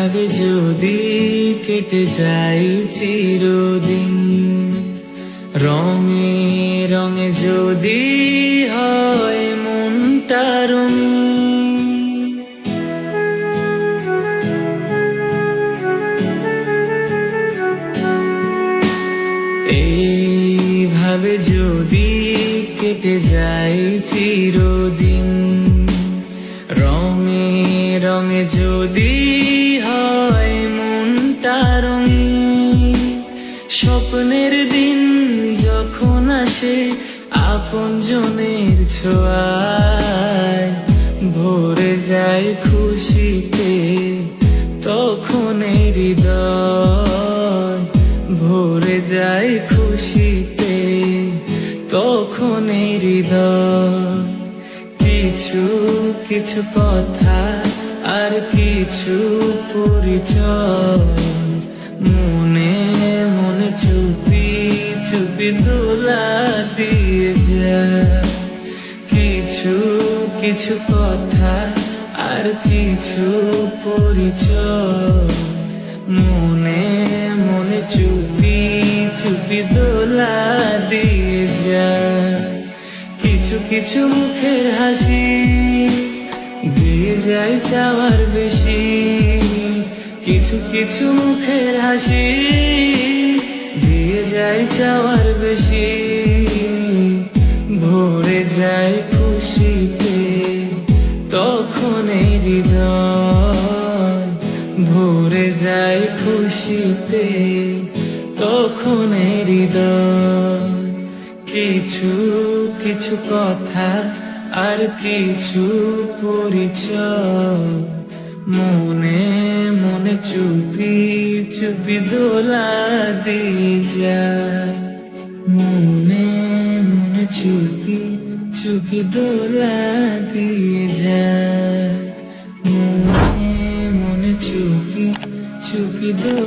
ভাবে যদি কেটে যায় চিরদিন, রঙে রঙে যদি হয় মনটা রঙিন, এইভাবে যদি কেটে যায় চিরদিন, রঙে রঙে যদি হয় মনটা রঙিন, স্বপ্নের দিন যখন আসে আপনজনের ছোঁয়ায়, ভরে যায় খুশিতে তখন হৃদয়, ভরে যায় খুশিতে তখন হৃদয়। কিছু কিছু কথা আর কিছু পরিচয়, মনে মনে চুপি চুপি দোলা দিয়ে যায়। কিছু কিছু কথা আর কিছু পরিচয়, মনে মনে চুপি চুপি দোলা দিয়ে যায়। কিছু কিছু মুখের হাসি দিয়ে যায় চাওয়ার বেশি, কিছু কিছু মুখের হাসি দিয়ে যায় চাওয়ার বেশি, ভরে যায় খুশিতে তখন হৃদয়, ভরে যায় খুশিতে তখন হৃদয়। কিছু কিছু কথা আর কিছু পরিচয়, মনে মনে চুপি চুপি দোলা দিয়ে যায়, মনে মনে চুপি চুপি দোলা দিয়ে যায়, মনে মনে চুপি চুপি দোলা।